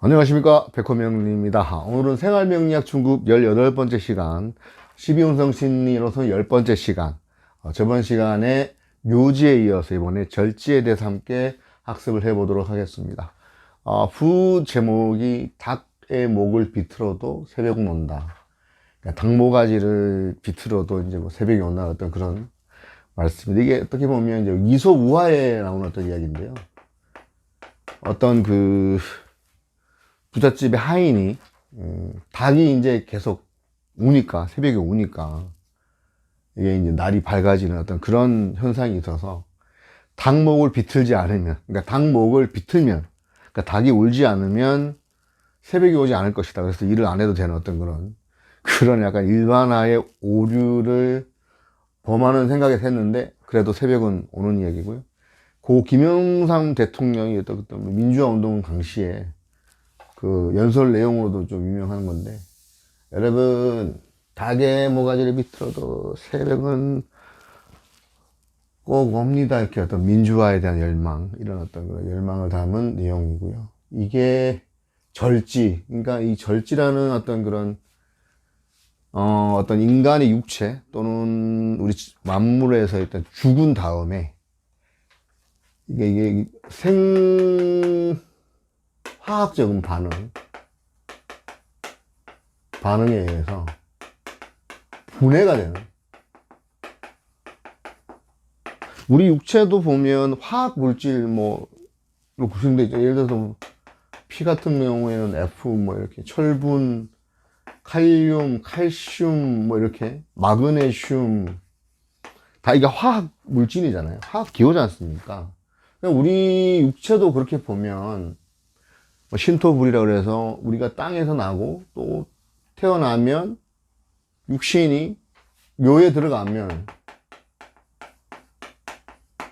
안녕하십니까, 백호명리입니다. 오늘은 생활명리학 중급 18번째 시간, 12운성 심리로서 10번째 시간, 저번 시간에 묘지에 이어서 이번에 절지에 대해서 함께 학습을 해보도록 하겠습니다. 부 제목이 닭의 목을 비틀어도 새벽은 온다. 그러니까 닭모가지를 비틀어도 이제 뭐 새벽이 온다, 어떤 그런 말씀입니다. 이게 어떻게 보면 이제 이솝우화에 나오는 어떤 이야기인데요. 어떤 부잣집의 하인이 닭이 이제 계속 우니까, 새벽에 우니까 이게 이제 날이 밝아지는 어떤 그런 현상이 있어서 닭목을 비틀지 않으면, 그러니까 닭목을 비틀면, 그러니까 닭이 울지 않으면 새벽이 오지 않을 것이다. 그래서 일을 안 해도 되는 어떤 그런 약간 일반화의 오류를 범하는 생각에서 했는데, 그래도 새벽은 오는 이야기고요. 고 김영삼 대통령이 어떤 민주화 운동 당시에 그 연설 내용으로도 좀 유명한 건데, 여러분, 닭의 모가지를 비틀어도 새벽은 꼭 옵니다. 이렇게 어떤 민주화에 대한 열망, 이런 어떤 그런 열망을 담은 내용이고요. 이게 절지, 그러니까 이 절지라는 어떤 그런 어떤 인간의 육체 또는 우리 만물에서 일단 죽은 다음에 이게 화학적인 반응에 의해서 분해가 되는, 우리 육체도 보면 화학 물질 구성되어 있죠. 예를 들어서 피 같은 경우에는 F 이렇게 철분, 칼륨, 칼슘 이렇게 마그네슘, 다 이게 화학 물질이잖아요. 화학 기호지 않습니까? 우리 육체도 그렇게 보면 신토불이라 그래서 우리가 땅에서 나고 또 태어나면 육신이 묘에 들어가면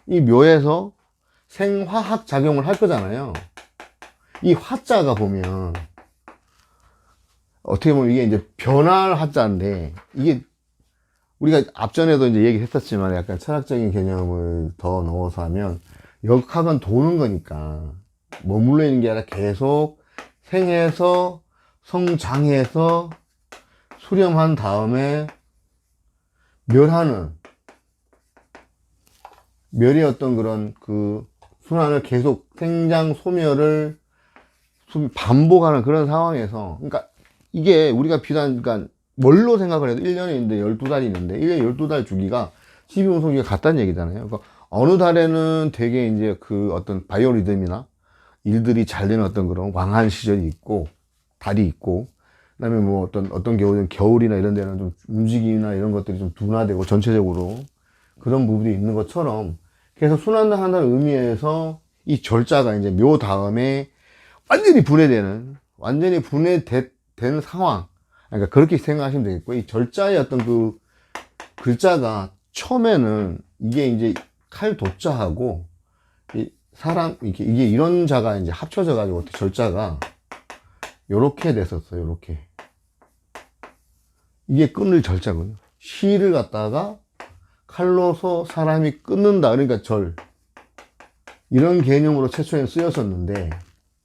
이 묘에서 생화학 작용을 할 거잖아요. 이 화자가 보면 어떻게 보면 이게 이제 변할 화자인데, 이게 우리가 앞전에도 이제 얘기했었지만 약간 철학적인 개념을 더 넣어서 하면 역학은 도는 거니까 머물러 있는 게 아니라 계속 생해서 성장해서 수렴한 다음에 멸의 어떤 그런 순환을 계속 생장 소멸을 반복하는 그런 상황에서, 그러니까 이게 우리가 비단, 그러니까 뭘로 생각을 해도 1년에 있는데 12달이 있는데 1년에 12달 주기가 12운송기가 같다는 얘기잖아요. 그러니까 어느 달에는 되게 이제 어떤 바이오리듬이나 일들이 잘 되는 어떤 그런 왕한 시절이 있고 달이 있고, 그다음에 어떤 겨울이나 이런 데는 좀 움직임이나 이런 것들이 좀 둔화되고 전체적으로 그런 부분이 있는 것처럼 계속 순환한다는 의미에서 이 절자가 이제 묘 다음에 완전히 분해되는 상황. 그러니까 그렇게 생각하시면 되겠고, 이 절자의 어떤 글자가 처음에는 이게 이제 칼도자하고 이게 이런 자가 이제 합쳐져 가지고 절자가 요렇게 됐었어요. 요렇게. 이게 끊을 절자거든요. 시를 갖다가 칼로서 사람이 끊는다. 그러니까 이런 개념으로 최초에 쓰였었는데,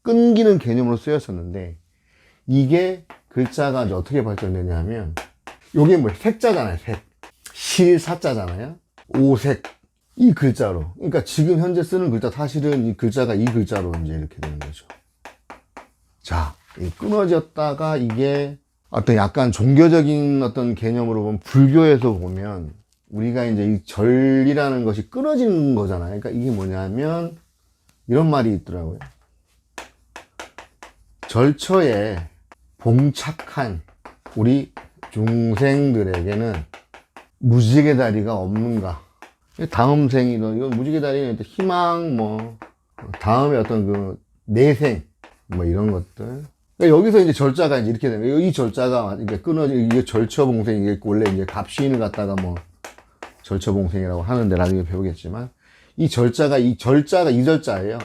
끊기는 개념으로 쓰였었는데, 이게 글자가 이제 어떻게 발전되냐 하면, 요게 색자잖아요. 실사자잖아요. 오색. 이 글자로. 그러니까 지금 현재 쓰는 글자, 사실은 이 글자가 이 글자로 이제 이렇게 되는 거죠. 자, 끊어졌다가 이게 어떤 약간 종교적인 어떤 개념으로 보면, 불교에서 보면 우리가 이제 이 절이라는 것이 끊어지는 거잖아요. 그러니까 이게 뭐냐면 이런 말이 있더라고요. 절처에 봉착한 우리 중생들에게는 무지개 다리가 없는가? 다음 생이든 이건 무지개 다리는 희망 다음에 어떤 내생 이런 것들. 그러니까 여기서 이제 절자가 이제 이렇게 되는 거예요. 이 절자가 이게 이게 절처봉생, 이게 원래 이제 갑시인을 갖다가 절처봉생이라고 하는데 나중에 배우겠지만, 이 절자예요.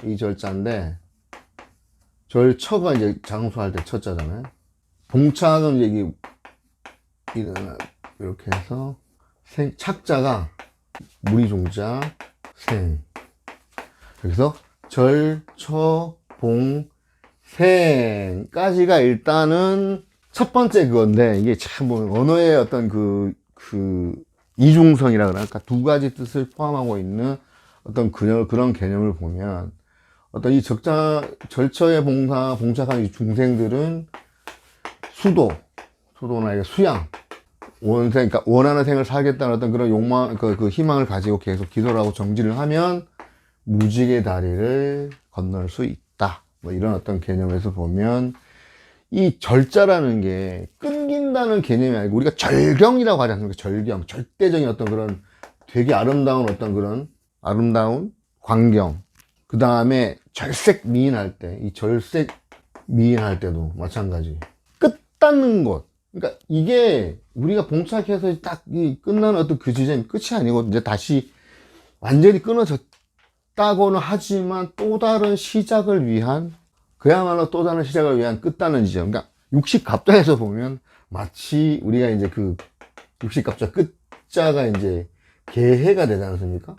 이 절자인데, 절처가 이제 장수할 때 처자잖아요. 봉착은 이제 이렇게 해서 착자가 무리종자 생. 여기서 절처봉생 생까지가 일단은 첫 번째 그건데, 이게 참 뭐 언어의 어떤 이중성이라 그럴까, 두 가지 뜻을 포함하고 있는 어떤 그런 개념을 보면, 어떤 이 절처에 봉착한 이 중생들은 수도나 이게 수양, 그러니까 원하는 생을 살겠다는 어떤 그런 욕망, 그 희망을 가지고 계속 기도를 하고 정진을 하면 무지개 다리를 건널 수 있다. 뭐 이런 어떤 개념에서 보면, 이 절자라는 게 끊긴다는 개념이 아니고, 우리가 절경이라고 하지 않습니까? 절경, 절대적인 어떤 그런 되게 아름다운 어떤 그런 아름다운 광경. 그 다음에 절색 미인할 때, 이 절색 미인할 때도 마찬가지. 끝 닿는 곳. 그러니까 이게 우리가 봉착해서 딱 이 끝나는 어떤 그 지점이 끝이 아니고, 이제 다시 완전히 끊어졌다고는 하지만 또 다른 시작을 위한, 그야말로 또 다른 시작을 위한 끝다는 지점. 그러니까 60갑자에서 보면 마치 우리가 이제 그 60갑자 끝자가 이제 개해가 되지 않습니까?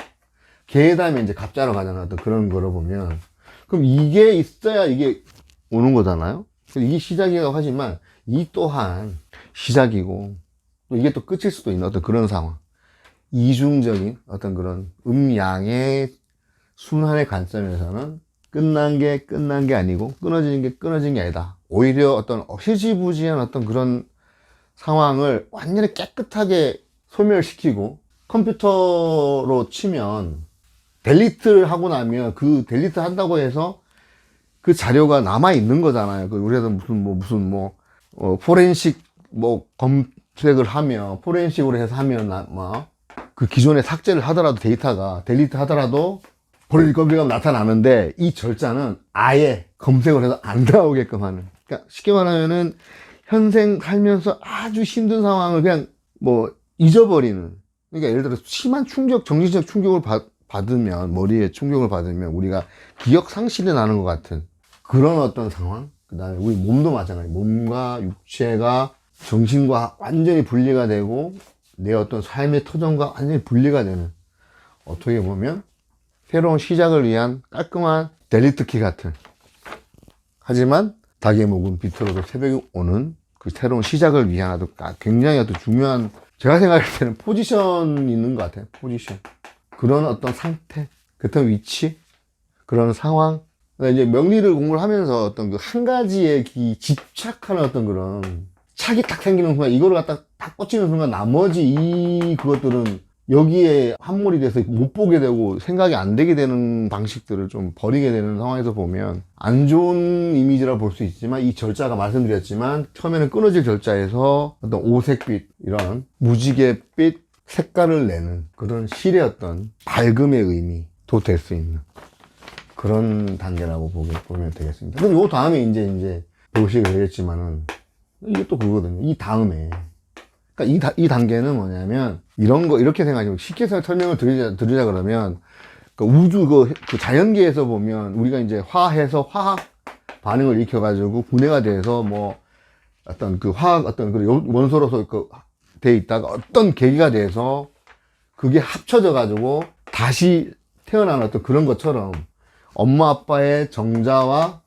개해 다음에 이제 갑자로 가잖아. 또 그런 거로 보면. 그럼 이게 있어야 이게 오는 거잖아요? 이게 시작이라고 하지만 이 또한 시작이고, 또 이게 또 끝일 수도 있는 어떤 그런 상황. 이중적인 어떤 그런 음양의 순환의 관점에서는 끝난 게 아니고, 끊어지는 게 끊어진 게 아니다. 오히려 어떤 흐지부지한 어떤 그런 상황을 완전히 깨끗하게 소멸시키고, 컴퓨터로 치면 델리트를 하고 나면 그 델리트 한다고 해서 그 자료가 남아 있는 거잖아요. 우리가 무슨 포렌식 검색을 하면, 포렌식으로 해서 하면 그 기존에 삭제를 하더라도, 데이터가 델리트 하더라도 버릴 검색하면 나타나는데, 이 절자는 아예 검색을 해서 안 나오게끔 하는. 그러니까 쉽게 말하면은 현생 살면서 아주 힘든 상황을 그냥 잊어버리는. 그러니까 예를 들어 심한 충격, 정신적 충격을 받으면, 머리에 충격을 받으면 우리가 기억 상실이 나는 것 같은 그런 어떤 상황. 그 다음에 우리 몸도 마찬가지예요. 몸과 육체가 정신과 완전히 분리가 되고, 내 어떤 삶의 터전과 완전히 분리가 되는, 어떻게 보면 새로운 시작을 위한 깔끔한 델리트 키 같은, 하지만 닭의 목은 비틀어도 새벽이 오는 그 새로운 시작을 위한 아주 굉장히 아주 중요한, 제가 생각할 때는 포지션이 있는 것 같아요. 포지션. 그런 어떤 상태, 그런 위치, 그런 상황. 이제 명리를 공부를 하면서 어떤 그 한 가지에 집착하는 어떤 그런 착이 딱 생기는 순간, 이거를 갖다 딱 꽂히는 순간 나머지 그것들은 여기에 함몰이 돼서 못 보게 되고 생각이 안 되게 되는 방식들을 좀 버리게 되는 상황에서 보면 안 좋은 이미지라 볼 수 있지만, 이 절자가 말씀드렸지만 처음에는 끊어질 절자에서 어떤 오색빛, 이런 무지개빛 색깔을 내는 그런 실의 어떤 밝음의 의미도 될 수 있는 그런 단계라고 보면 되겠습니다. 그럼 요 다음에 이제 보시게 되겠지만은, 이게 또 그거거든요. 이 다음에. 그러니까 이 단계는 뭐냐면, 이런 거, 이렇게 생각하시면, 쉽게 설명을 드리자 그러면, 우주, 그 자연계에서 보면, 우리가 이제 화해서 화학 반응을 일으켜가지고, 분해가 돼서 어떤 그 화학, 어떤 그 원소로서 돼 있다가 어떤 계기가 돼서, 그게 합쳐져가지고, 다시 태어나는 어떤 그런 것처럼, 엄마 아빠의 정자와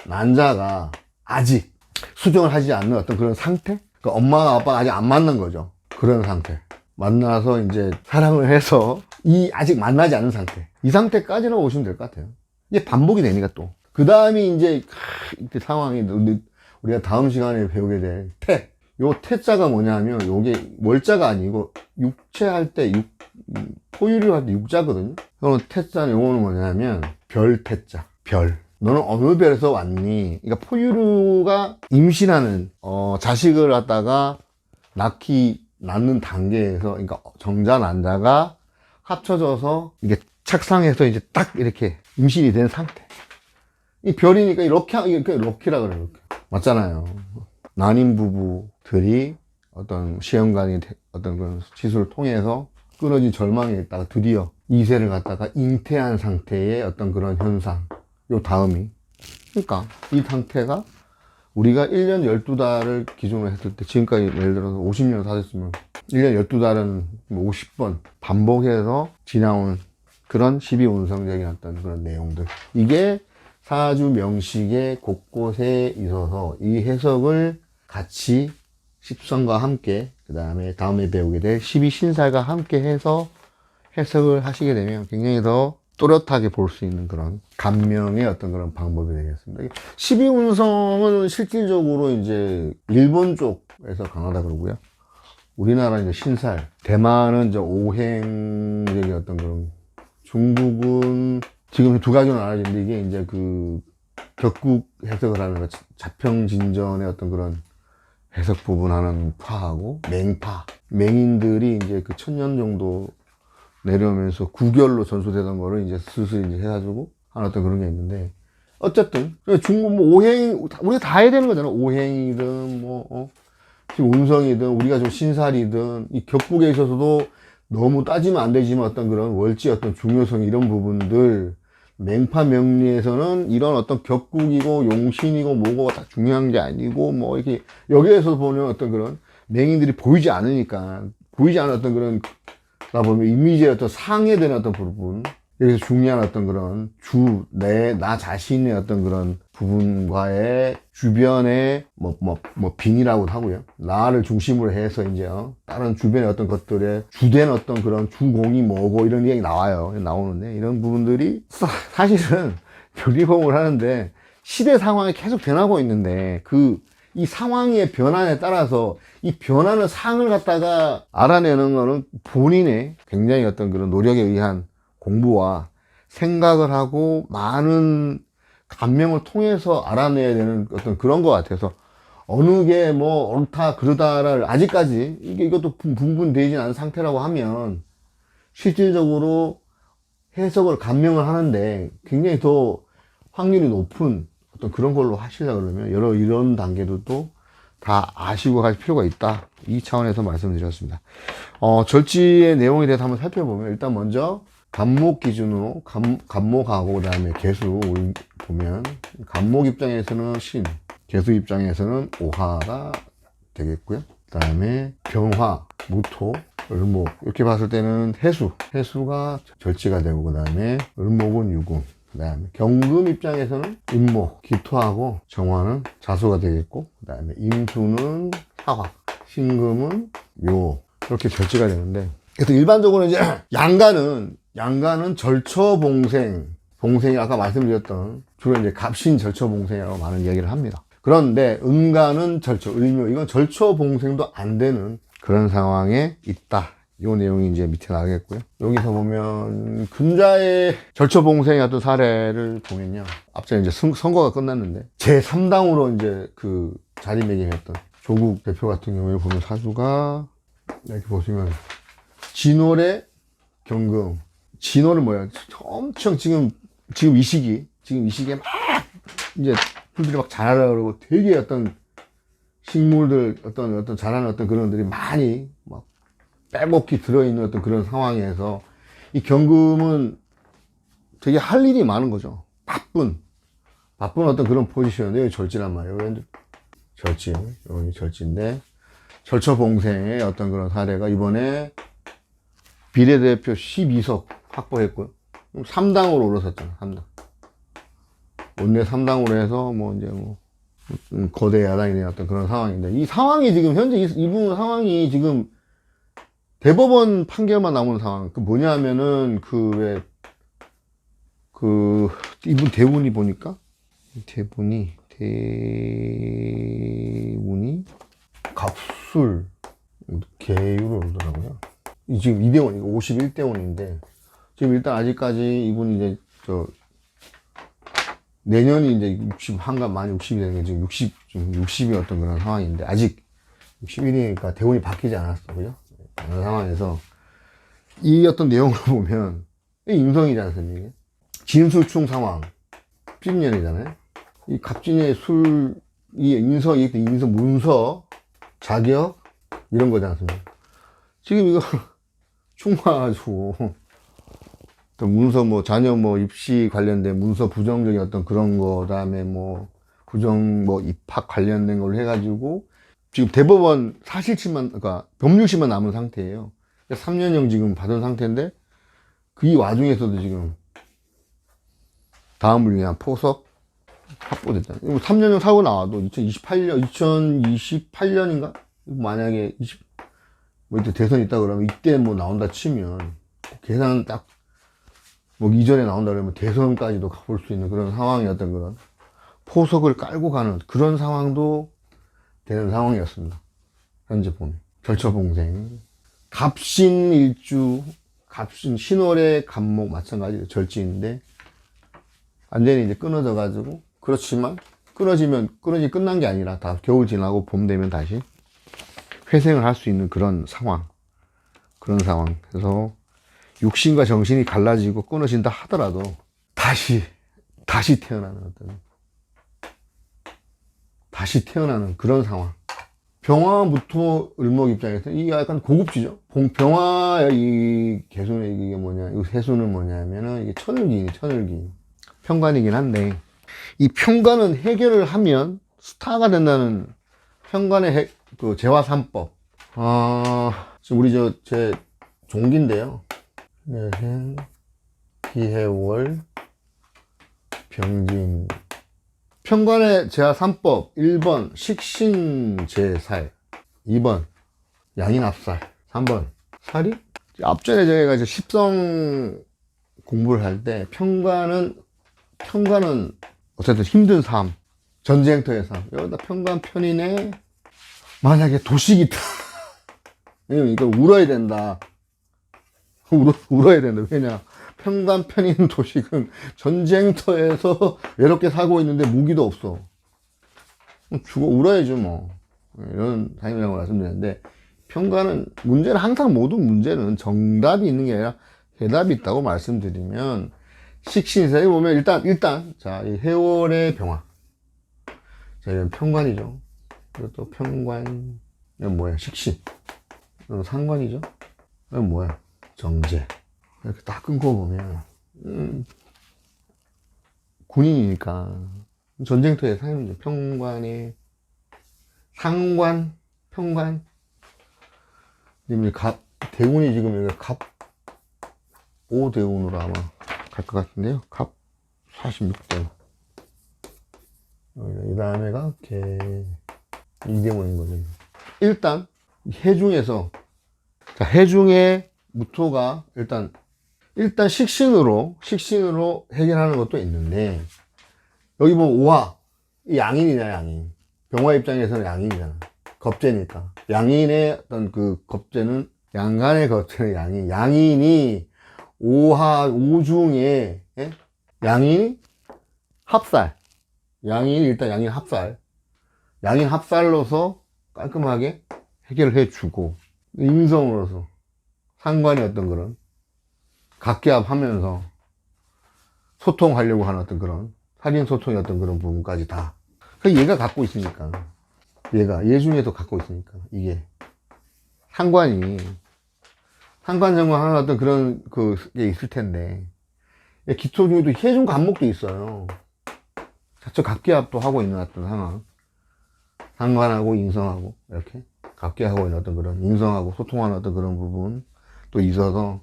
난자가 아직 수정을 하지 않는 어떤 그런 상태? 그러니까 엄마와 아빠가 아직 안 만난 거죠. 그런 상태. 만나서 이제 사랑을 해서 아직 만나지 않은 상태. 이 상태까지는 오시면 될 것 같아요. 이게 반복이 되니까 또. 그 다음에 이제 상황이, 우리가 다음 시간에 배우게 될 태. 요 태자가 뭐냐면, 요게 월자가 아니고 육체할 때 포유류 할 때 육자거든요. 그럼 태자는 요거는 뭐냐면 별 태자. 별. 너는 어느 별에서 왔니? 그러니까 포유류가 임신하는 자식을 갖다가 낳는 단계에서, 그러니까 정자 난자가 합쳐져서 이게 착상해서 이제 딱 이렇게 임신이 된 상태. 이 별이니까 이렇게 럭키라 그래요. 이렇게. 맞잖아요. 난임 부부들이 어떤 시험관이 어떤 그런 시술을 통해서 끊어진 절망에 있다가 드디어 이세를 갖다가 잉태한 상태의 어떤 그런 현상. 요 다음이. 그러니까 이 상태가 우리가 1년 12달을 기준으로 했을 때, 지금까지 예를 들어서 50년 사셨으면 1년 12달은 50번 반복해서 지나온 그런 12운성적인 어떤 그런 내용들. 이게 사주 명식의 곳곳에 있어서 이 해석을 같이 십성과 함께, 그 다음에 다음에 배우게 될 12신살과 함께 해서 해석을 하시게 되면 굉장히 더 또렷하게 볼 수 있는 그런 감명의 어떤 그런 방법이 되겠습니다. 12운성은 실질적으로 이제 일본 쪽에서 강하다 그러고요. 우리나라 이제 신살, 대만은 이제 오행적인 어떤 그런, 중국은 지금 두 가지로 나눠지는데 이게 이제 그 격국 해석을 하는 자평진전의 어떤 그런 해석 부분하는 파하고 맹파, 맹인들이 이제 그 1000년 정도 내려오면서 구결로 전수되던 거를 이제 슬슬 이제 해가지고 하는 어떤 그런 게 있는데, 어쨌든 중국 뭐 오행 우리가 다 해야 되는 거잖아. 오행이든 뭐 지금 운성이든 우리가 좀 신살이든 이 격국에 있어서도 너무 따지면 안 되지만 어떤 그런 월지 어떤 중요성 이런 부분들, 맹파 명리에서는 이런 어떤 격국이고 용신이고 뭐고 다 중요한 게 아니고 뭐 이렇게 여기에서 보는 어떤 그런 맹인들이 보이지 않으니까, 보이지 않는 어떤 그런 나 보면 이미지의 어떤 상해되는 어떤 부분, 여기서 중요한 어떤 그런 나 자신의 어떤 그런 부분과의 주변의 빈이라고도 하고요. 나를 중심으로 해서 이제 다른 주변의 어떤 것들의 주된 어떤 그런 주공이 뭐고 이런 얘기 나오는데, 이런 부분들이 사실은 리폼을 하는데 시대 상황이 계속 변하고 있는데 이 상황의 변화에 따라서 이 변하는 상을 갖다가 알아내는 거는 본인의 굉장히 어떤 그런 노력에 의한 공부와 생각을 하고 많은 감명을 통해서 알아내야 되는 어떤 그런 것 같아서, 어느 게 뭐 옳다 그르다를 아직까지 이것도 분분되지 않은 상태라고 하면 실질적으로 해석을 감명을 하는데 굉장히 더 확률이 높은 어떤 그런 걸로 하시려고 그러면 이런 단계도 또 다 아시고 갈 필요가 있다. 이 차원에서 말씀드렸습니다. 절지의 내용에 대해서 한번 살펴보면, 일단 먼저 간목 기준으로 간목하고 그 다음에 개수 보면, 간목 입장에서는 신, 개수 입장에서는 오화가 되겠고요. 그 다음에 병화, 무토, 을목, 이렇게 봤을 때는 해수가 절지가 되고, 그 다음에 을목은 유금, 그 다음에 경금 입장에서는 임목, 기토하고 정화는 자수가 되겠고, 그 다음에 임수는 사화, 신금은 묘, 이렇게 절지가 되는데, 그래서 일반적으로 이제 양간은 봉생이 아까 말씀드렸던 주로 이제 갑신 절처봉생이라고 많은 이야기를 합니다. 그런데 음간은 을묘, 이건 절처봉생도 안 되는 그런 상황에 있다. 이 내용이 이제 밑에 나가겠고요. 여기서 보면 근자의 절처봉생의 어떤 사례를 보면요, 앞서 이제 선거가 끝났는데 제3당으로 이제 그 자리매김했던 조국 대표 같은 경우에 보면 사주가 이렇게 보시면 진월의 경금, 진월은 뭐야? 엄청 지금 이 시기에 막 이제 풀들이 막 자라려고 그러고 되게 어떤 식물들 어떤 자라는 어떤 그런 것들이 많이 막 빼곡히 들어있는 어떤 그런 상황에서 이 경금은 되게 할 일이 많은 거죠. 바쁜 어떤 그런 포지션인데, 여기 절지란 말이에요. 여기 절지인데 절처봉생의 어떤 그런 사례가 이번에 비례대표 12석 확보했고요. 3당으로 올라섰잖아. 3당. 원내 3당으로 해서 거대 야당이 된 어떤 그런 상황인데, 이 상황이 지금 현재 이분 상황이 지금 대법원 판결만 남은 상황. 뭐냐면은 이분 대운이 보니까 대운이 갑술 개유로 오더라고요. 지금 이대원, 51대원인데, 지금 일단 아직까지 이분이 이제, 내년이 이제 60, 만 60이 되는 게 지금 60이 어떤 그런 상황인데, 아직 61이니까 대원이 바뀌지 않았어. 그죠? 그런 상황에서, 이 어떤 내용을 보면, 이 인성이지 않습니까? 이게? 진술충 상황, 10년이잖아요? 이 갑진의 이 인성, 문서, 자격, 이런 거지 않습니까? 지금 이거, 충마가지고 또 문서 자녀 입시 관련된 문서 부정적인 어떤 그런 거, 그다음에 부정 입학 관련된 걸로 해가지고 지금 대법원 사실치만, 그러니까 법률치만 남은 상태예요. 3년형 지금 받은 상태인데, 그 이 와중에서도 지금 다음을 위한 포석, 확보됐잖아. 3년형 사고 나와도 2028년인가? 만약에 뭐 이때 대선 있다 그러면 이때 뭐 나온다 치면 계산 딱 뭐 이전에 나온다 그러면 대선까지도 가볼 수 있는 그런 상황이었던 그런 포석을 깔고 가는 그런 상황도 되는 상황이었습니다. 현재 보면 절처봉생, 갑신일주, 신월의 갑목 마찬가지로 절지인데 완전히 이제 끊어져 가지고, 그렇지만 끊어지 끝난 게 아니라 다 겨울 지나고 봄 되면 다시 회생을 할 수 있는 그런 상황. 그래서 육신과 정신이 갈라지고 끊어진다 하더라도 다시 태어나는 그런 상황. 병화부터 을목 입장에서 이게 약간 고급지죠. 병화 이 개수는 이게 뭐냐, 이 세수는 뭐냐면은 이게 천을기인 편관이긴 한데, 이 편관은 해결을 하면 스타가 된다는 편관의 그 재화삼법. 지금 우리 제 종기인데요. 내생, 기해월, 병진. 편관의 재화삼법 1번 식신제살, 2번 양인합살, 3번 살이. 앞전에 저희가 이제 십성 공부를 할 때 편관은 어쨌든 힘든 삶, 전쟁터의 삶. 여기다 편관 편인에 만약에 도식이 있다. 왜냐면 이걸 울어야 된다. 왜냐? 편관 편인 도식은 전쟁터에서 외롭게 살고 있는데 무기도 없어. 울어야죠, 뭐. 이런 타임이라고 말씀드렸는데, 편관은 항상 모든 문제는 정답이 있는 게 아니라 해답이 있다고 말씀드리면, 식신세에 보면 일단, 자, 이 해월의 병화. 자, 이건 편관이죠. 이것도 편관, 이건 뭐야? 식신. 이건 상관이죠. 이건 뭐야? 정제. 이렇게 딱 끊고 보면, 군인이니까, 전쟁터의 삶이죠. 편관의, 상관, 편관. 지금 대운이 지금 여기 갑, 5대운으로 아마 갈 것 같은데요. 갑 46대. 이 다음에가 이대운인 거죠. 일단, 해중에서, 자, 해중의 무토가 일단 식신으로 해결하는 것도 있는데, 여기 보면 오화, 양인. 병화 입장에서는 양인이잖아. 겁재니까. 양인의 어떤 그 겁재는, 양간의 겁재는 양인이 오중에, 예? 양인이 합살. 양인 합살. 양인 합살로서 깔끔하게 해결을 해주고, 인성으로서 상관의 어떤 그런 각계합하면서 소통하려고 하는 어떤 그런 살인소통의 어떤 그런 부분까지 다. 얘가 갖고 있으니까. 얘 중에도 갖고 있으니까. 이게. 상관 정관하는 어떤 그런 게 있을 텐데. 기토 중에도 해중 간목도 있어요. 자체 각계합도 하고 있는 어떤 상황. 상관하고 인성하고 이렇게 각계하고 있는 어떤 그런 인성하고 소통하는 어떤 그런 부분 또 있어서,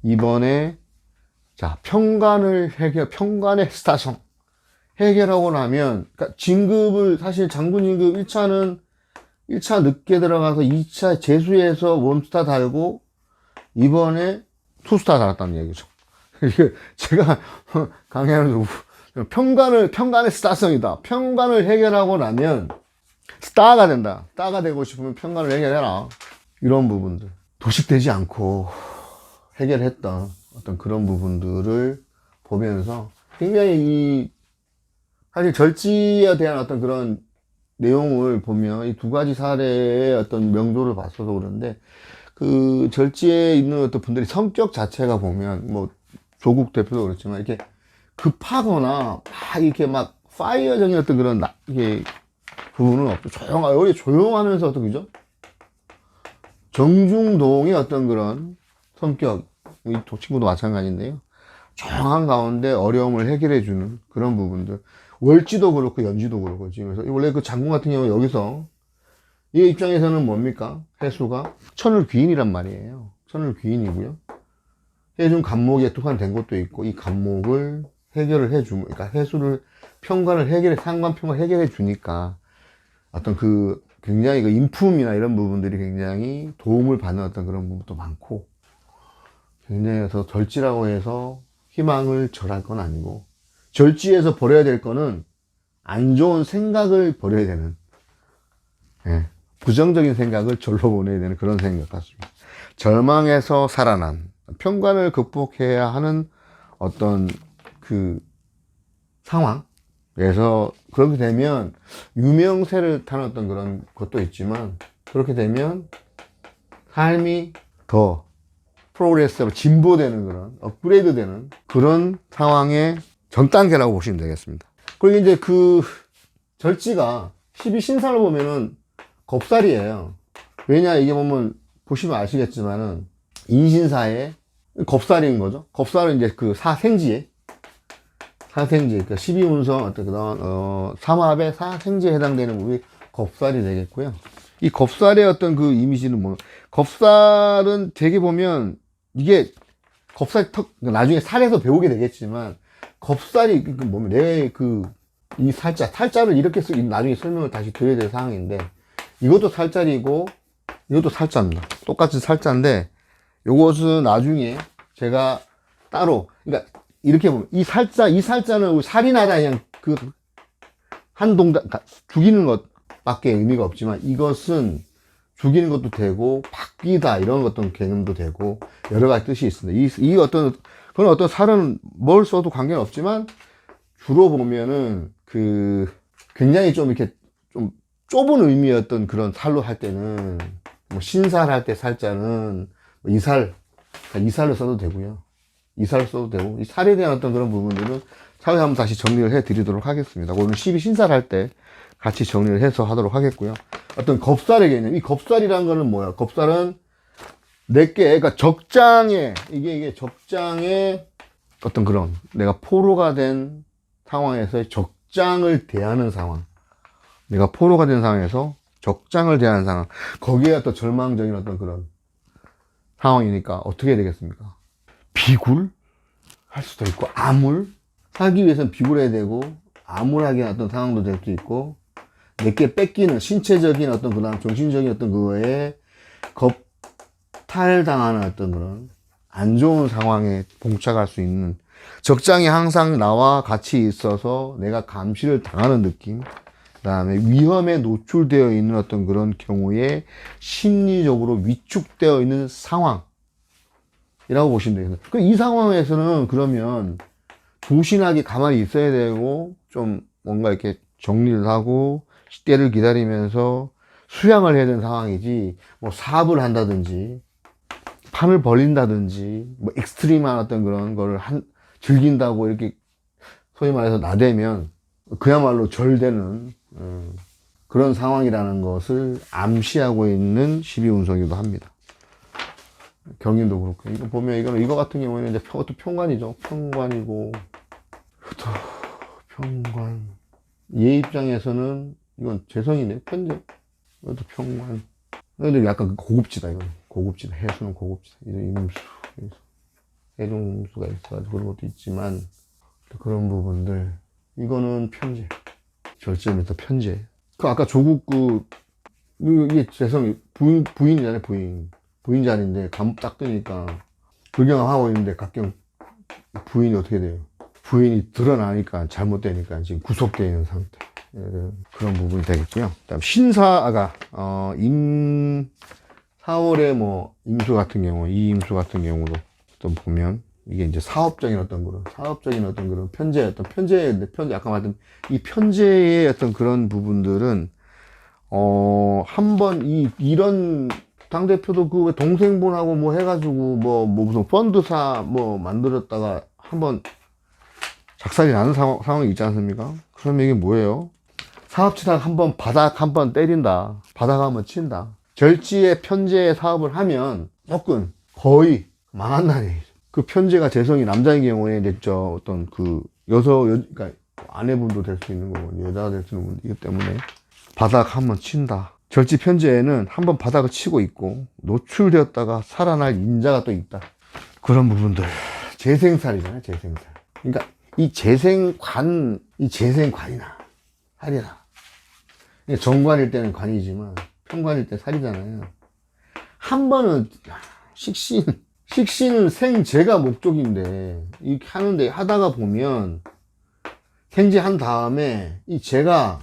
이번에 자, 편관의 스타성 해결하고 나면, 그러니까 진급을, 사실 장군 진급 1차 늦게 들어가서 2차 재수해서 원스타 달고 이번에 투스타 달았다는 얘기죠. 이게 제가 강의하면서 편관의 스타성이다. 편관을 해결하고 나면 스타가 된다. 스타가 되고 싶으면 편관을 해결해라. 이런 부분들. 도식되지 않고 해결했던 어떤 그런 부분들을 보면서 굉장히 사실 절지에 대한 어떤 그런 내용을 보면 이 두 가지 사례의 어떤 명조를 봤어서 그런데, 그 절지에 있는 어떤 분들이 성격 자체가 보면 뭐 조국 대표도 그렇지만 이렇게 급하거나 이렇게 막 파이어적인 어떤 그런 이게 부분은 없고 조용하면서 어떤 그죠? 정중동의 어떤 그런 성격, 이 친구도 마찬가지인데요. 조용한 가운데 어려움을 해결해주는 그런 부분들. 월지도 그렇고 연지도 그렇고. 지금 그래서 원래 그 장군 같은 경우 여기서 이 입장에서는 뭡니까? 해수가 천을귀인이란 말이에요. 천을귀인이고요. 해준 간목에 특화된 것도 있고, 이 간목을 해결을 해주면, 그러니까 해수를 편관을 상관 편관을 해결해 주니까 어떤 그 굉장히 그 인품이나 이런 부분들이 굉장히 도움을 받는 어떤 그런 부분도 많고, 굉장히 그래서 절지라고 해서 희망을 절할 건 아니고, 절지에서 버려야 될 거는 안 좋은 생각을 버려야 되는, 예, 부정적인 생각을 절로 보내야 되는 그런 생각 같습니다. 절망에서 살아난, 편관을 극복해야 하는 어떤 그 상황에서, 그렇게 되면 유명세를 타는 어떤 그런 것도 있지만, 그렇게 되면 삶이 더 프로그레스로 진보되는 그런, 업그레이드 되는 그런 상황의 전 단계라고 보시면 되겠습니다. 그리고 이제 그 절지가 12신사를 보면은 겁살이에요. 왜냐, 이게 보면 보시면 아시겠지만은 인신사의 겁살인 거죠. 겁살은 이제 그 사생지, 그러니까 12운성 어떤 그런 삼합의 사생지에 해당되는 부분이 겁살이 되겠고요. 이 겁살의 어떤 그 이미지는 뭐, 겁살은 되게 보면 이게 겁살 나중에 살에서 배우게 되겠지만, 겁살이 뭐면 이 살자를 이렇게 나중에 설명을 다시 드려야 될 상황인데, 이것도 살자리고 이것도 살자입니다. 똑같이 살자인데, 요것은 나중에 제가 따로, 그러니까 이렇게 보면 이 살자는 살인하다 그냥 그 한 동작 죽이는 것밖에 의미가 없지만, 이것은 죽이는 것도 되고 바뀌다 이런 어떤 개념도 되고 여러 가지 뜻이 있습니다. 그건 어떤 살은 뭘 써도 관계는 없지만, 주로 보면은 그 굉장히 좀 이렇게 좀 좁은 의미였던 그런 살로 할 때는, 뭐 신살 할 때 살자는 뭐 이살로 써도 되고요. 이살로 써도 되고, 이 살에 대한 어떤 그런 부분들은 차후에 한번 다시 정리를 해 드리도록 하겠습니다. 오늘 12신살 할 때 같이 정리를 해서 하도록 하겠고요. 어떤 겁살의 개념, 이 겁살이라는 거는 뭐야? 겁살은 그러니까 이게 적장의 어떤 그런, 내가 포로가 된 상황에서 적장을 대하는 상황, 내가 포로가 된 상황에서 적장을 대하는 상황, 거기에 어떤 절망적인 어떤 그런 상황이니까 어떻게 해야 되겠습니까? 비굴 할 수도 있고, 살기 위해서는 비굴해야 되고 암울하게 어떤 상황도 될 수 있고, 내게 뺏기는 신체적인 어떤 그런 정신적인 어떤 그거에 겁탈당하는 어떤 그런 안 좋은 상황에 봉착할 수 있는, 적장이 항상 나와 같이 있어서 내가 감시를 당하는 느낌, 그 다음에 위험에 노출되어 있는 어떤 그런 경우에 심리적으로 위축되어 있는 상황이라고 보시면 되겠습니다. 이 상황에서는 그러면 조신하게 가만히 있어야 되고, 좀 뭔가 이렇게 정리를 하고 때를 기다리면서 수양을 해야 되는 상황이지, 뭐 사업을 한다든지 판을 벌린다든지 뭐 익스트림한 어떤 그런 거를 즐긴다고 이렇게 소위 말해서 나대면 그야말로 절되는 그런 상황이라는 것을 암시하고 있는 12운성이기도 합니다. 경인도 그렇고, 이거 보면 이거 같은 경우에는 이제 그것도 편관이죠. 편관이고, 편관. 얘 입장에서는 이건 재성이네. 편재. 이것도 편관. 근데 약간 고급지다, 이건. 고급지다. 해수는 고급지다. 임수. 해종수가 있어가지고 그런 것도 있지만, 그런 부분들. 이거는 편재. 절제면서 편재. 아까 조국 이게 재성이 부인이잖아요, 부인 자리인데, 딱 뜨니까, 불경하고 있는데, 각경, 부인이 어떻게 돼요? 부인이 드러나니까, 잘못되니까, 지금 구속되어 있는 상태. 그런 부분이 되겠고요. 그다음 신사가, 4월에 뭐, 임수 같은 경우, 이임수 같은 경우도 좀 보면, 이게 이제 사업적인 어떤 그런 편제, 아까 말했던 이 편제의 어떤 그런 부분들은, 한번 이런, 당대표도 그 동생분하고 뭐 해가지고 뭐 무슨 펀드사 뭐 만들었다가 한번 작살이 나는 상황이 있지 않습니까? 그러면 이게 뭐예요? 사업치다가 한번 바닥 한번 때린다. 바닥 한번 친다. 절지의 편제의 사업을 하면 조금 거의 망한다는 얘기죠. 그 편제가 재성이 남자인 경우에 이제 어떤 그 그러니까 아내분도 될 수 있는 거고 여자가 될 수 있는 분이기 때문에 바닥 한번 친다. 절지 편제에는 한번 바닥을 치고 있고 노출되었다가 살아날 인자가 또 있다. 그런 부분들. 재생살이잖아요, 재생살. 그러니까 이 재생관, 이 재생관이나 살이나. 정관일 때는 관이지만 편관일 때 살이잖아요. 한 번은 식신은 생재가 목적인데 이렇게 하는데 하다가 보면 생재한 다음에 이 재가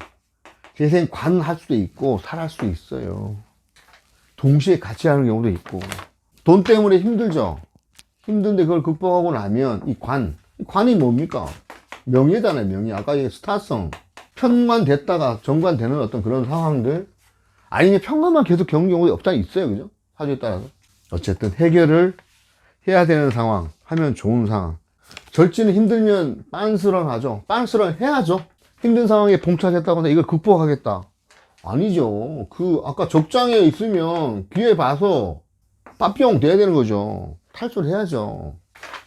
재생관 할 수도 있고 살할 수도 있어요. 동시에 같이 하는 경우도 있고. 돈 때문에 힘들죠. 힘든데 그걸 극복하고 나면 이 관이 뭡니까? 명예잖아요. 명예. 아까 스타성. 편관 됐다가 정관 되는 어떤 그런 상황들, 아니면 편관만 계속 겪는 경우도 없잖아. 있어요. 그죠? 사주에 따라서. 어쨌든 해결을 해야 되는 상황, 하면 좋은 상황. 절지는 힘들면 빤스런 하죠. 빤스런 해야죠. 힘든 상황에 봉착했다고 해서 이걸 극복하겠다. 아니죠. 아까 적장에 있으면 귀에 봐서 빠삐용 돼야 되는 거죠. 탈출을 해야죠.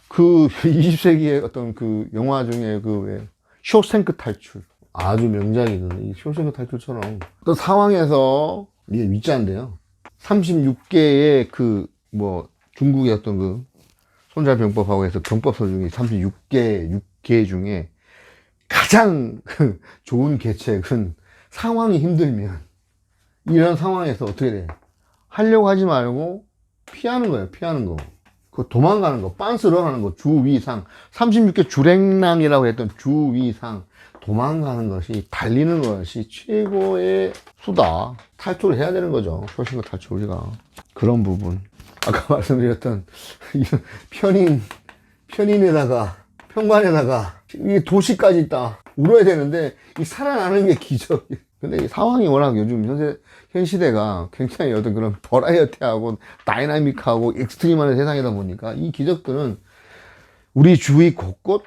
20세기의 어떤 영화 중에 왜, 쇼생크 탈출. 아주 명작이거든요. 이 쇼생크 탈출처럼. 어떤 상황에서, 이게 위자인데요. 36개의 중국의 어떤 손자병법하고 해서 병법서 중에 36개 중에 가장 좋은 계책은 상황이 힘들면 이런 상황에서 어떻게 돼? 하려고 하지 말고 피하는 거예요. 피하는 거. 도망가는 거. 빤스런 하는 거. 주위상. 36개 주랭랑이라고 했던 주위상. 도망가는 것이, 달리는 것이 최고의 수다. 탈출을 해야 되는 거죠. 쇼싱크 탈출, 우리가. 그런 부분. 아까 말씀드렸던 편인에다가, 편관에다가, 이 도시까지 있다. 울어야 되는데, 이 살아나는 게 기적이에요. 근데 이 상황이 워낙 요즘 현 시대가 굉장히 어떤 그런 버라이어티하고 다이나믹하고 익스트림한 세상이다 보니까 이 기적들은 우리 주위 곳곳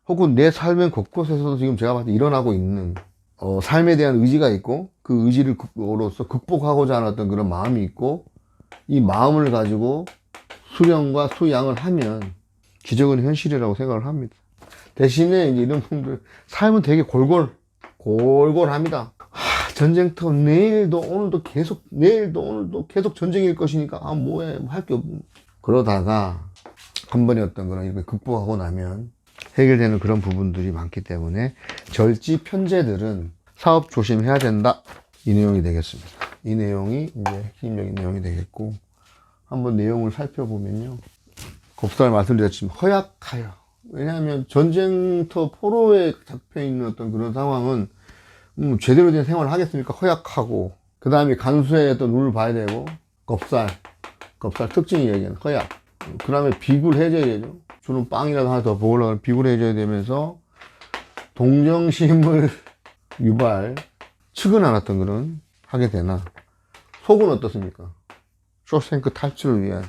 혹은 내 삶의 곳곳에서도 지금 제가 봤을 때 일어나고 있는 삶에 대한 의지가 있고 그 의지로서 극복하고자 하는 어떤 그런 마음이 있고 이 마음을 가지고 수령과 수양을 하면 기적은 현실이라고 생각을 합니다. 대신에 이제 이런 분들 삶은 되게 골골합니다. 전쟁터 내일도 오늘도 계속 전쟁일 것이니까 뭐해 할 게 없고 그러다가 한 번에 어떤 거나 이렇게 극복하고 나면 해결되는 그런 부분들이 많기 때문에 절지 편제들은 사업 조심해야 된다, 이 내용이 되겠습니다. 이 내용이 이제 핵심적인 내용이 되겠고, 한번 내용을 살펴보면요, 겁살 말씀드렸지만 허약하여. 왜냐하면 전쟁터 포로에 잡혀있는 어떤 그런 상황은 제대로 된 생활을 하겠습니까? 허약하고, 그 다음에 간수의 어떤 눈을 봐야 되고, 겁살 특징이 얘기하는 허약. 그 다음에 비굴해져야 되죠. 주는 빵이라도 하나 더 먹으려고 비굴해져야 되면서, 동정심을 측은한 어떤 그런, 하게 되나. 속은 어떻습니까? 쇼생크 탈출을 위한,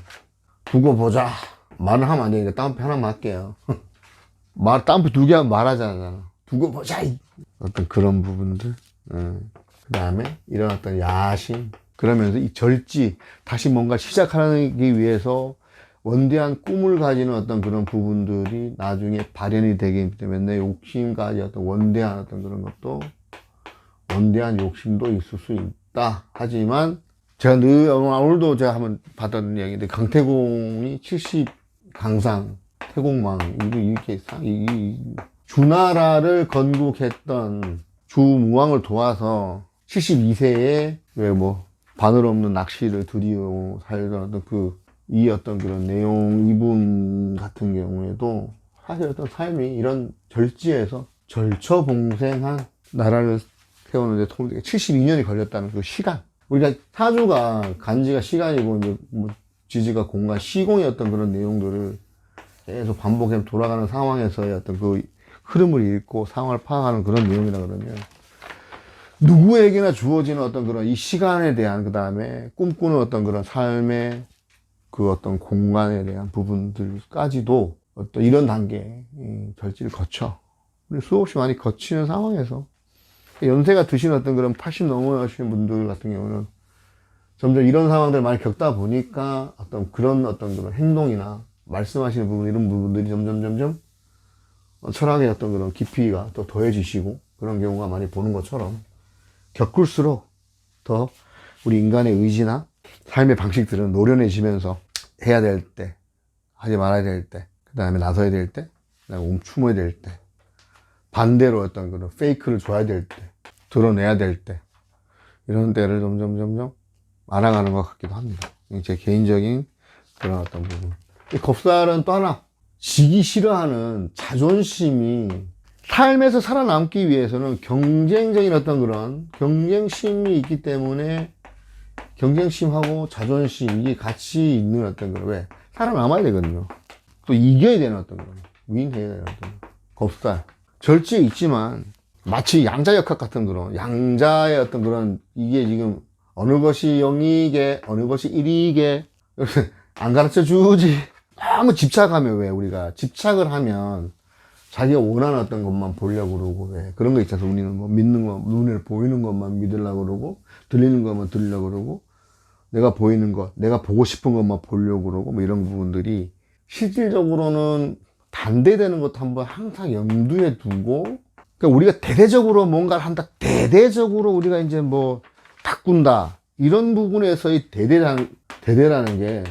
두고 보자. 말을 하면 안 되니까 따옴표 하나만 할게요. 따옴표 2개 하면 말하잖아. 두고 보자. 어떤 그런 부분들. 그 다음에 이런 어떤 야심. 그러면서 이 절지, 다시 뭔가 시작하기 위해서 원대한 꿈을 가지는 어떤 그런 부분들이 나중에 발현이 되기 때문에 욕심까지 어떤 원대한 어떤 그런 것도, 원대한 욕심도 있을 수 있다. 하지만 제가 오늘도 제가 한번 봤던 이야기인데, 강태공이 70강상, 태공망, 이렇게 주나라를 건국했던 주무왕을 도와서 72세에 바늘 없는 낚시를 드디어 살던 이 어떤 그런 내용, 이분 같은 경우에도 사실 어떤 삶이 이런 절지에서 절처봉생한 나라를 세우는데 72년이 걸렸다는 그 시간. 우리가 사주가 간지가 시간이고 이제 지지가 공간, 시공의 어떤 그런 내용들을 계속 반복해서 돌아가는 상황에서의 어떤 그 흐름을 읽고 상황을 파악하는 그런 내용이라 그러면, 누구에게나 주어지는 어떤 그런 이 시간에 대한, 그 다음에 꿈꾸는 어떤 그런 삶의 그 어떤 공간에 대한 부분들까지도 어떤 이런 단계의 절지를 거쳐, 우리 수없이 많이 거치는 상황에서 연세가 드신 어떤 그런 80 넘어가시는 분들 같은 경우는 점점 이런 상황들을 많이 겪다 보니까 그런 행동이나 말씀하시는 부분, 이런 부분들이 점점 철학의 어떤 그런 깊이가 또 더해지시고 그런 경우가 많이 보는 것처럼, 겪을수록 더 우리 인간의 의지나 삶의 방식들은 노련해지면서 해야 될 때, 하지 말아야 될 때, 그 다음에 나서야 될 때, 그 다음에 움츠러야 될 때, 반대로 어떤 그런 페이크를 줘야 될 때, 드러내야 될 때, 이런 때를 점점 알아가는 것 같기도 합니다. 제 개인적인 그런 어떤 부분. 이 겁살은 또 하나, 지기 싫어하는 자존심이 삶에서 살아남기 위해서는 경쟁적인 어떤 그런 경쟁심이 있기 때문에 경쟁심하고 자존심, 이게 같이 있는 어떤 그런, 왜? 살아남아야 되거든요. 또 이겨야 되는 어떤 그런, 윈해야 되는 어떤 겁살. 절제에 있지만 마치 양자역학 같은 그런, 양자의 어떤 그런, 이게 지금 어느 것이 0이게, 어느 것이 1이게, 안 가르쳐 주지. 너무 집착하면, 왜 우리가 집착을 하면 자기가 원하는 어떤 것만 보려고 그러고, 왜 그런 거 있잖아. 우리는 뭐 믿는 거, 눈에 보이는 것만 믿으려고 그러고, 들리는 것만 들으려고 그러고, 내가 보이는 것, 내가 보고 싶은 것만 보려고 그러고, 뭐 이런 부분들이 실질적으로는 반대되는 것도 한번 항상 염두에 두고, 그러니까 우리가 대대적으로 뭔가를 한다, 대대적으로 우리가 이제 뭐 바꾼다, 이런 부분에서의 대대라는 게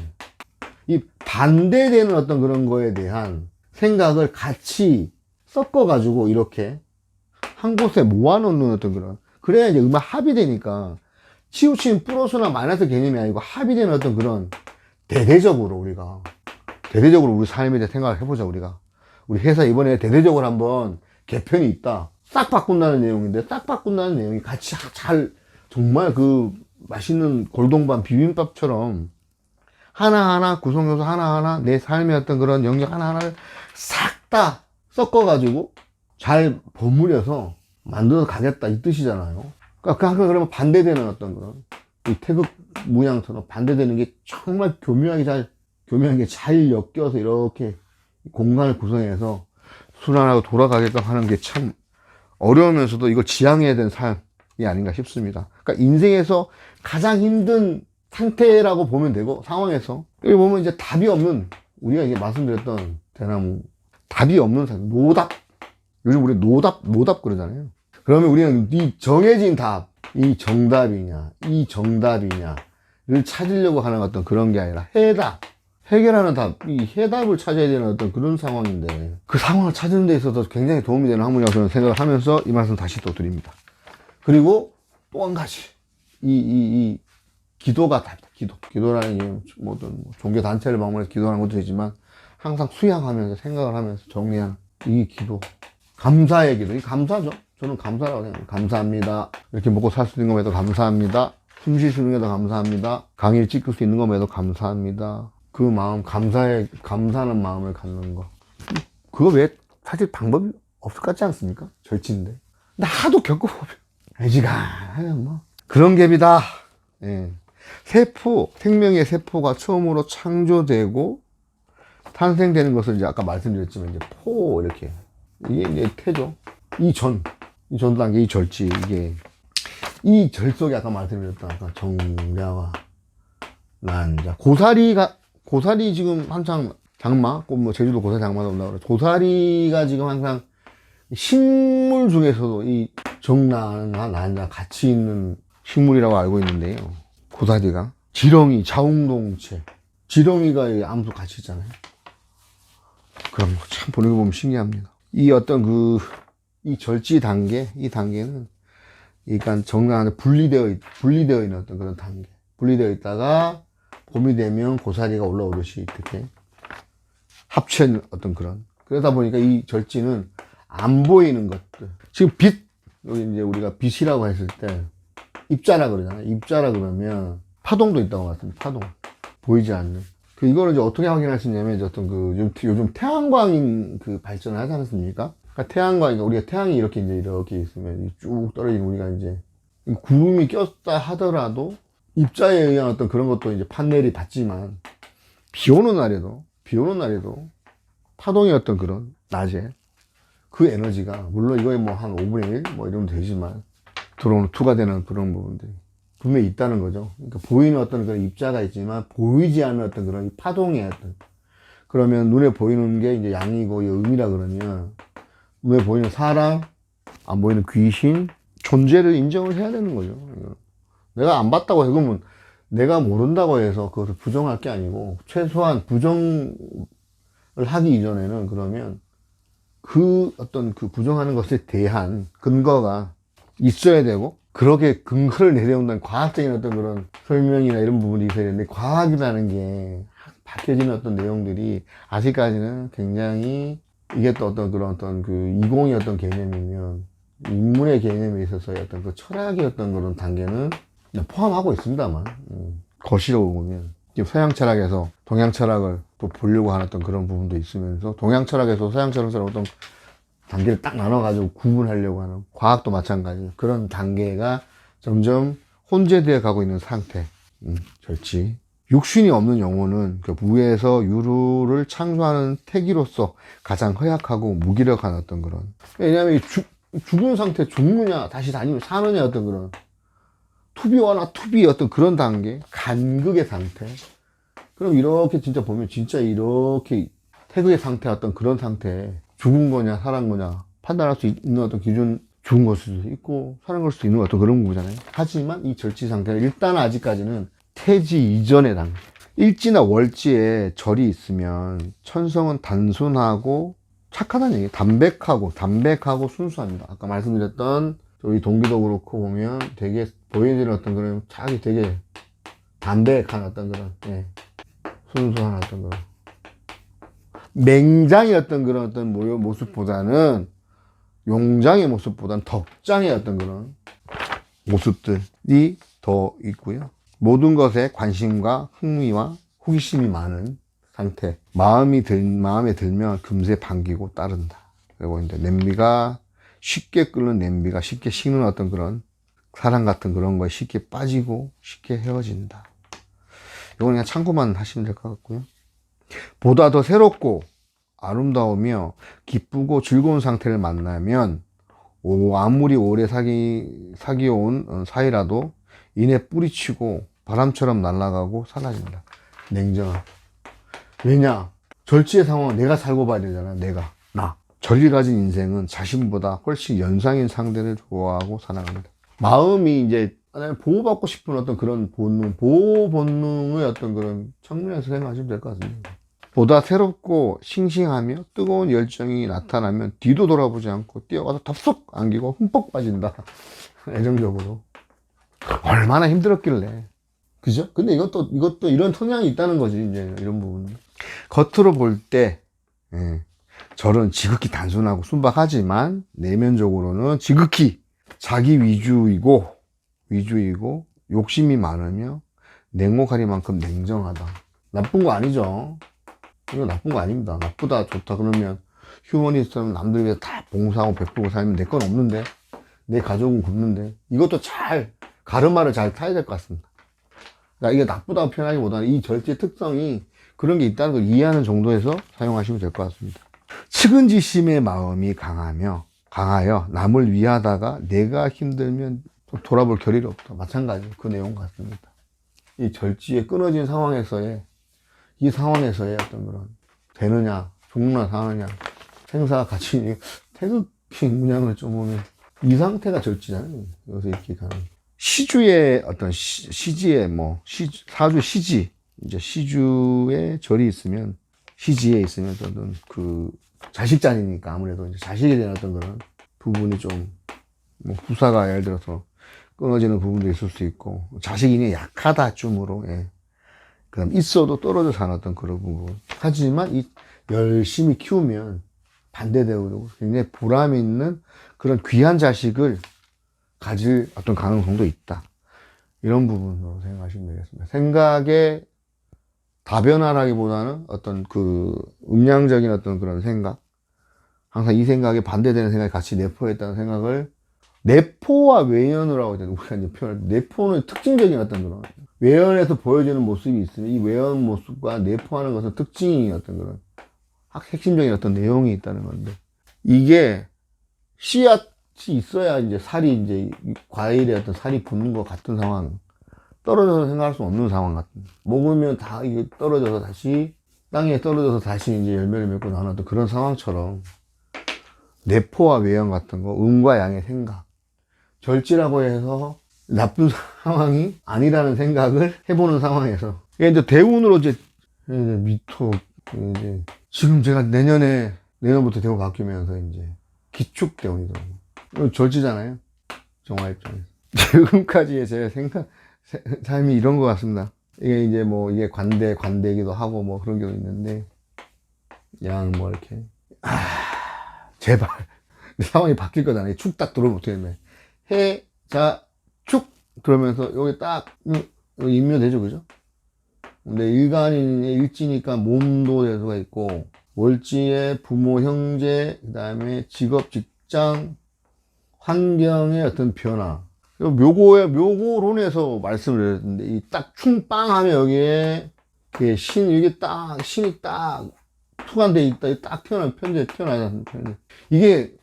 이 반대되는 어떤 그런 거에 대한 생각을 같이 섞어가지고 이렇게 한 곳에 모아놓는 어떤 그런, 그래야 이제 음악 합의되니까 치우친 플러스나 마이너스 개념이 아니고 합의되는 어떤 그런, 대대적으로 우리 삶에 대해 생각을 해보자. 우리 회사 이번에 대대적으로 한번 개편이 있다, 싹 바꾼다는 내용인데, 싹 바꾼다는 내용이 같이 잘, 정말 그 맛있는 골동반 비빔밥처럼 하나하나 구성요소 하나하나 내 삶의 어떤 그런 영역 하나하나를 싹 다 섞어가지고 잘 버무려서 만들어 가겠다, 이 뜻이잖아요. 그러니까 그러면 반대되는 어떤 그런, 이 태극 문양처럼 반대되는 게 정말 교묘하게 잘 엮여서 이렇게 공간을 구성해서 순환하고 돌아가게끔 하는 게 참 어려우면서도 이걸 지향해야 되는 삶이 아닌가 싶습니다. 그러니까 인생에서 가장 힘든 상태라고 보면 되고, 상황에서 여기 보면 이제 답이 없는, 우리가 이제 말씀드렸던 대나무, 답이 없는 상태, 노답. 요즘 우리 노답 그러잖아요. 그러면 우리는 이 정해진 답, 이 정답이냐를 찾으려고 하는 어떤 그런 게 아니라 해결하는 답, 이 해답을 찾아야 되는 어떤 그런 상황인데, 그 상황을 찾는 데 있어서 굉장히 도움이 되는 학문이라고 저는 생각을 하면서 이 말씀 다시 또 드립니다. 그리고 또 한 가지, 이 기도가 답이다. 기도라는 게 모든 종교단체를 방문해서 기도하는 것도 되지만, 항상 수양하면서 생각을 하면서 정리하는 이 기도, 감사의 기도. 이 감사죠. 저는 감사라고 생각해요. 감사합니다. 이렇게 먹고 살 수 있는 것에도 감사합니다. 숨 쉴 수 있는 것에도 감사합니다. 강의를 찍을 수 있는 것에도 감사합니다. 그 마음, 감사하는 마음을 갖는 거. 그거 왜 사실 방법이 없을 것 같지 않습니까? 절친인데. 근데 하도 겪어보면 애지간하면 뭐 그런 갭이다. 예. 생명의 세포가 처음으로 창조되고 탄생되는 것을 이제 아까 말씀드렸지만, 이제 이렇게. 이게 이제 태죠. 이 전 단계, 이 절지, 이 절 속에 아까 말씀드렸던 아까 정자와 난자. 고사리 지금 한창 장마, 뭐 제주도 고사리 장마도 온다고 그래. 고사리가 지금 항상 식물 중에서도 이 정란과 난자 같이 있는 식물이라고 알고 있는데요. 고사리가. 지렁이, 자웅동체. 지렁이가 암수 같이 있잖아요. 그럼 참 보는 거 보면 신기합니다. 이 어떤 이 절지 단계, 이 단계는 그러니까 정란한테 분리되어 있는 어떤 그런 단계. 분리되어 있다가 봄이 되면 고사리가 올라오듯이 이렇게 합친 어떤 그런. 그러다 보니까 이 절지는 안 보이는 것들. 지금 여기 이제 우리가 빛이라고 했을 때 입자라 그러잖아요. 입자라 그러면 파동도 있다고 말씀드립니다. 파동. 보이지 않는. 이거를 이제 어떻게 확인할 수 있냐면, 이제 어떤 요즘 태양광 발전을 하지 않습니까? 그러니까 태양광, 우리가 태양이 이렇게 있으면 쭉 떨어지는, 우리가 이제 구름이 꼈다 하더라도 입자에 의한 어떤 그런 것도 이제 판넬이 받지만, 비 오는 날에도 파동의 어떤 그런 낮에 그 에너지가, 물론 이거에 뭐 한 5분의 1 뭐 이러면 되지만, 투과되는 그런 부분들이 분명히 있다는 거죠. 그러니까 보이는 어떤 그런 입자가 있지만 보이지 않는 어떤 그런 파동의 어떤, 그러면 눈에 보이는 게 이제 양이고, 이 음이라 그러면 눈에 보이는 사람, 안 보이는 귀신 존재를 인정을 해야 되는 거죠. 내가 안 봤다고 해서, 그러면 내가 모른다고 해서 그것을 부정할 게 아니고, 최소한 부정을 하기 이전에는 그러면 그 어떤 그 부정하는 것에 대한 근거가 있어야 되고, 그렇게 근거를 내려온다는 과학적인 어떤 그런 설명이나 이런 부분이 있어야 되는데, 과학이라는 게 밝혀지는 어떤 내용들이 아직까지는 굉장히, 이게 또 어떤 그런 어떤 그 이공의 어떤 개념이면 인문의 개념에 있어서의 어떤 그 철학의 어떤 그런 단계는 포함하고 있습니다만, 거시로 보면 지금 서양 철학에서 동양 철학을 또 보려고 하는 어떤 그런 부분도 있으면서, 동양 철학에서 서양 철학에서 어떤 단계를 딱 나눠가지고 구분하려고 하는, 과학도 마찬가지 그런 단계가 점점 혼재되어 가고 있는 상태. 절지. 육신이 없는 영혼은 그 무에서 유를 창조하는 태기로서 가장 허약하고 무기력한 어떤 그런, 왜냐하면 죽은 상태, 죽느냐 다시 다니면 사느냐 어떤 그런 투비와나 투비 어떤 그런 단계, 간극의 상태. 그럼 이렇게 진짜 보면 진짜 이렇게 태극의 상태, 어떤 그런 상태에 죽은 거냐 살은 거냐 판단할 수 있는 어떤 기준, 죽은 걸 수도 있고 살은 걸 수도 있는 어떤 그런 거잖아요. 하지만 이 절지 상태는 일단 아직까지는 태지 이전의 단계. 일지나 월지에 절이 있으면 천성은 단순하고 착하다는 얘기예요. 담백하고 순수합니다. 아까 말씀드렸던 저희 동기도 그렇고 보면 되게 보여지는 어떤 그런 자기 되게 담백한 어떤 그런, 순수한 어떤 그런 맹장의 어떤 그런 어떤 모습보다는, 용장의 모습보다는 덕장의 어떤 그런 모습들이 더 있고요. 모든 것에 관심과 흥미와 호기심이 많은 상태. 마음에 들면 금세 반기고 따른다. 그리고 이제 냄비가 쉽게 끓는, 냄비가 쉽게 식는 어떤 그런 사랑 같은 그런 거에 쉽게 빠지고 쉽게 헤어진다. 이건 그냥 참고만 하시면 될 것 같고요. 보다 더 새롭고 아름다우며 기쁘고 즐거운 상태를 만나면 아무리 오래 사귀어온 사이라도 이내 뿌리치고 바람처럼 날아가고 사라진다. 냉정함. 왜냐? 절지의 상황은 내가 살고 봐야 되잖아. 나. 절이 가진 인생은 자신보다 훨씬 연상인 상대를 좋아하고 사랑합니다. 마음이 이제 보호받고 싶은 어떤 그런 본능, 보호 본능의 어떤 그런 측면에서 생각하시면 될 것 같습니다. 보다 새롭고 싱싱하며 뜨거운 열정이 나타나면 뒤도 돌아보지 않고 뛰어가서 덥석 안기고 흠뻑 빠진다. 애정적으로. 얼마나 힘들었길래. 그죠? 근데 이것도 이런 성향이 있다는 거지, 이제, 이런 부분. 겉으로 볼 때, 절은 지극히 단순하고 순박하지만, 내면적으로는 지극히 자기 위주이고, 욕심이 많으며, 냉혹하리만큼 냉정하다. 나쁜 거 아니죠? 이거 나쁜 거 아닙니다. 나쁘다, 좋다, 그러면, 휴머니스트는 남들 위해 다 봉사하고 베풀고 살면 내 건 없는데, 내 가족은 굶는데, 이것도 가르마를 잘 타야 될 것 같습니다. 그러니까 이게 나쁘다고 표현하기보다는 이 절제의 특성이 그런 게 있다는 걸 이해하는 정도에서 사용하시면 될 것 같습니다. 측은지심의 마음이 강하여 남을 위하다가 내가 힘들면 돌아볼 겨를이 없다. 마찬가지 그 내용 같습니다. 이 절지에 끊어진 상황에서의 어떤 그런 되느냐 죽느냐 사느냐 생사가 같이 태극기 문양을 좀 보면 이 상태가 절지잖아요. 여기서 이렇게 가는 시주의 어떤 시지에 사주 시지, 이제 시주에 절이 있으면, 시지에 있으면 어떤 그 자식자니까 아무래도 이제 자식에 대한 어떤 그런 부분이 좀, 후사가 예를 들어서 끊어지는 부분도 있을 수 있고, 자식이 약하다 쯤으로, 그럼 있어도 떨어져 사는 어떤 그런 부분. 하지만 열심히 키우면 반대되고 굉장히 보람 있는 그런 귀한 자식을 가질 어떤 가능성도 있다. 이런 부분으로 생각하시면 되겠습니다. 생각의 다변화라기보다는 어떤 그 음양적인 어떤 그런 생각, 항상 이 생각에 반대되는 생각이 같이 내포했다는 생각을, 내포와 외연으로 하고 있잖아요. 우리가 이제 표현할 때 내포는 특징적인 어떤 그런, 외연에서 보여지는 모습이 있으면 이 외연 모습과 내포하는 것은 특징이 어떤 그런 핵심적인 어떤 내용이 있다는 건데, 이게 씨앗이 있어야 이제 과일에 어떤 살이 붙는 것 같은 상황, 떨어져서 생각할 수 없는 상황 같은, 먹으면 다 이게 떨어져서 다시 땅에 떨어져서 다시 이제 열매를 맺고 나는 어떤 그런 상황처럼, 내포와 외연 같은 거, 음과 양의 생각, 절지라고 해서 나쁜 상황이 아니라는 생각을 해보는 상황에서, 이게 이제 대운으로 이제 미토, 이제 지금 제가 내년에 내년부터 대우 바뀌면서 이제 기축대운이더라고요. 절지잖아요. 정화 입장에서. 지금까지의 제 삶이 이런 것 같습니다. 이게 이제 뭐 이게 관대이기도 하고 뭐 그런 게 있는데 그냥 뭐 이렇게 제발 상황이 바뀔 거잖아요. 축 딱 들어오면 어떻게 되면 해, 자, 축 그러면서 여기 딱 여기 임묘되죠, 그죠? 근데 일간인의 일지니까 몸도 될 수가 있고 월지의 부모, 형제, 그 다음에 직업, 직장, 환경의 어떤 변화. 묘고론에서 말씀을 드렸는데, 이 딱 충빵 하면 여기에, 이게 딱, 신이 딱, 투관되어 있다. 딱 태어나는 편제. 이게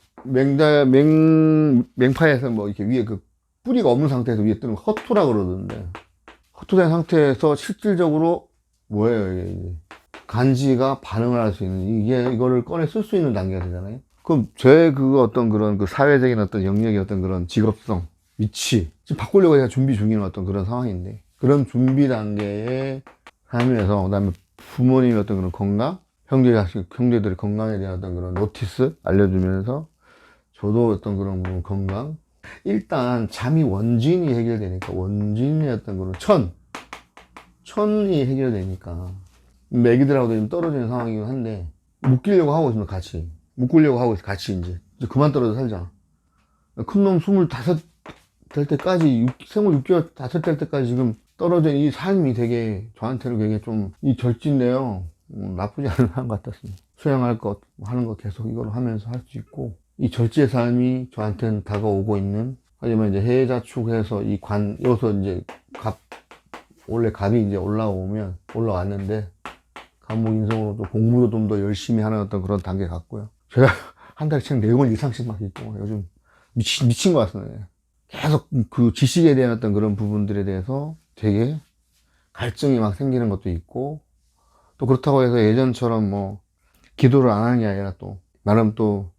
맹파에서 뭐 이렇게 위에 그 뿌리가 없는 상태에서 위에 뜨는 허투라 그러던데, 허투된 상태에서 실질적으로 뭐예요, 이게. 간지가 반응을 할 수 있는, 이거를 꺼내 쓸 수 있는 단계가 되잖아요. 그럼 어떤 그런 그 사회적인 어떤 영역의 어떤 그런 직업성, 위치, 지금 바꾸려고 제가 준비 중인 어떤 그런 상황인데, 그런 준비 단계에 하면서, 그 다음에 부모님의 어떤 그런 건강, 형제들의 건강에 대한 어떤 그런 노티스 알려주면서, 저도 어떤 그런 건강, 일단 잠이 원진이 해결되니까, 원진의 어떤 그런 천이 해결되니까, 애기들하고도 좀 떨어지는 상황이긴 한데, 묶이려고 하고 있으면 같이. 묶으려고 하고 있어, 같이 이제 그만 떨어져 살자. 큰 놈 25 될 때까지, 생후 6개월, 5 될 때까지 지금 떨어진 이 삶이 되게, 저한테는 되게 좀, 이 절진데요. 나쁘지 않은 것 같았습니다. 수행할 것, 하는 거 계속 이걸 하면서 할 수 있고, 이 절지의 삶이 저한테는 다가오고 있는, 하지만 이제 해자축해서 여기서 이제 원래 갑이 이제 올라왔는데, 간목인성으로 또 공부도 좀 더 열심히 하는 어떤 그런 단계 같고요. 제가 한 달에 책 4권 이상씩 막 읽고, 요즘 미친 것 같습니다. 계속 그 지식에 대한 어떤 그런 부분들에 대해서 되게 갈증이 막 생기는 것도 있고, 또 그렇다고 해서 예전처럼 뭐, 기도를 안 하는 게 아니라 또, 나름 또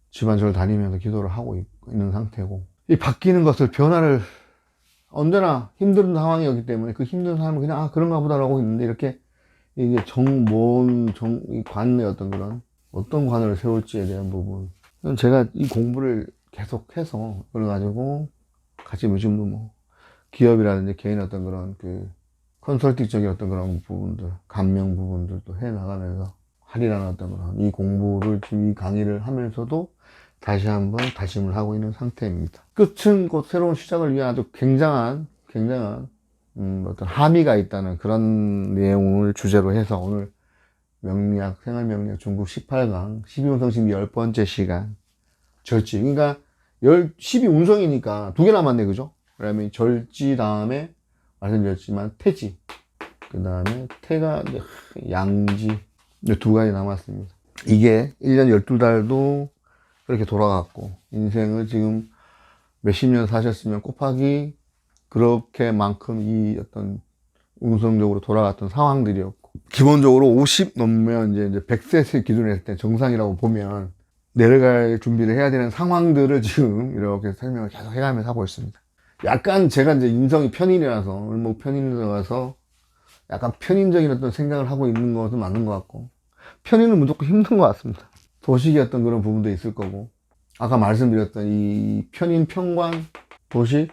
집안절 다니면서 기도를 하고 있는 상태고, 이 바뀌는 것을 변화를 언제나 힘든 상황이었기 때문에 그 힘든 사람은 그냥, 그런가 보다라고 있는데, 이렇게 이게 관의 어떤 관을 세울지에 대한 부분. 제가 이 공부를 계속해서, 그래가지고, 같이 요즘도 뭐, 기업이라든지 개인 어떤 그런 컨설팅적인 어떤 그런 부분들, 감명 부분들도 해 나가면서, 할인하는 어떤 그런, 이 공부를, 지금 이 강의를 하면서도 다시 한번 다짐을 하고 있는 상태입니다. 끝은 곧 새로운 시작을 위한 아주 굉장한, 어떤 함의가 있다는 그런 내용을 주제로 해서 오늘 생활명리학 중국 18강 12운성심 10번째 시간 절지. 그러니까 12운성이니까 2개 남았네, 그죠? 그러면 절지 다음에 말씀드렸지만 태지, 그 다음에 태가 양지, 2가지 남았습니다. 이게 1년 12달도 그렇게 돌아갔고, 인생을 지금 몇십 년 사셨으면 곱하기 그렇게만큼 이 어떤 운성적으로 돌아갔던 상황들이었고, 기본적으로 50 넘으면 이제 100세 기준으로 했을 때 정상이라고 보면 내려갈 준비를 해야 되는 상황들을 지금 이렇게 설명을 계속 해가면서 하고 있습니다. 약간 제가 이제 인성이 편인이라서, 편인이라서 약간 편인적인 어떤 생각을 하고 있는 것은 맞는 것 같고, 편인은 무조건 힘든 것 같습니다. 도식의 어떤 그런 부분도 있을 거고, 아까 말씀드렸던 이 편인, 편관, 도식,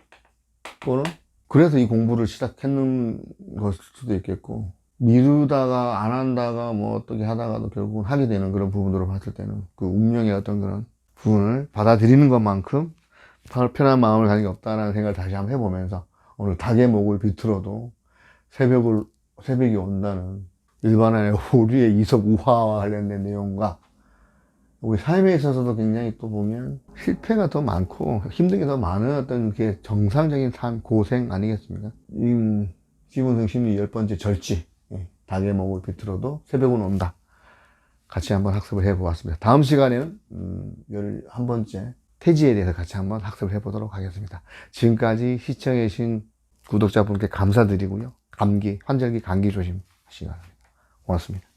또는 그래서 이 공부를 시작했는 것일 수도 있겠고, 미루다가 안 한다가 뭐 어떻게 하다가도 결국은 하게 되는 그런 부분으로 봤을 때는 그 운명의 어떤 그런 부분을 받아들이는 것만큼 편한 마음을 가진 게 없다는 생각을 다시 한번 해보면서, 오늘 닭의 목을 비틀어도 새벽이 온다는 일반의 우리의 이석 우화와 관련된 내용과 우리 삶에 있어서도 굉장히 또 보면 실패가 더 많고 힘든 게 더 많은 어떤 게 정상적인 삶, 고생 아니겠습니까? 시문성 심리 10번째 절지, 닭의 목을 비틀어도 새벽은 온다. 같이 한번 학습을 해보았습니다. 다음 시간에는 11번째 태지에 대해서 같이 한번 학습을 해보도록 하겠습니다. 지금까지 시청해주신 구독자분께 감사드리고요. 환절기 감기 조심하시기 바랍니다. 고맙습니다.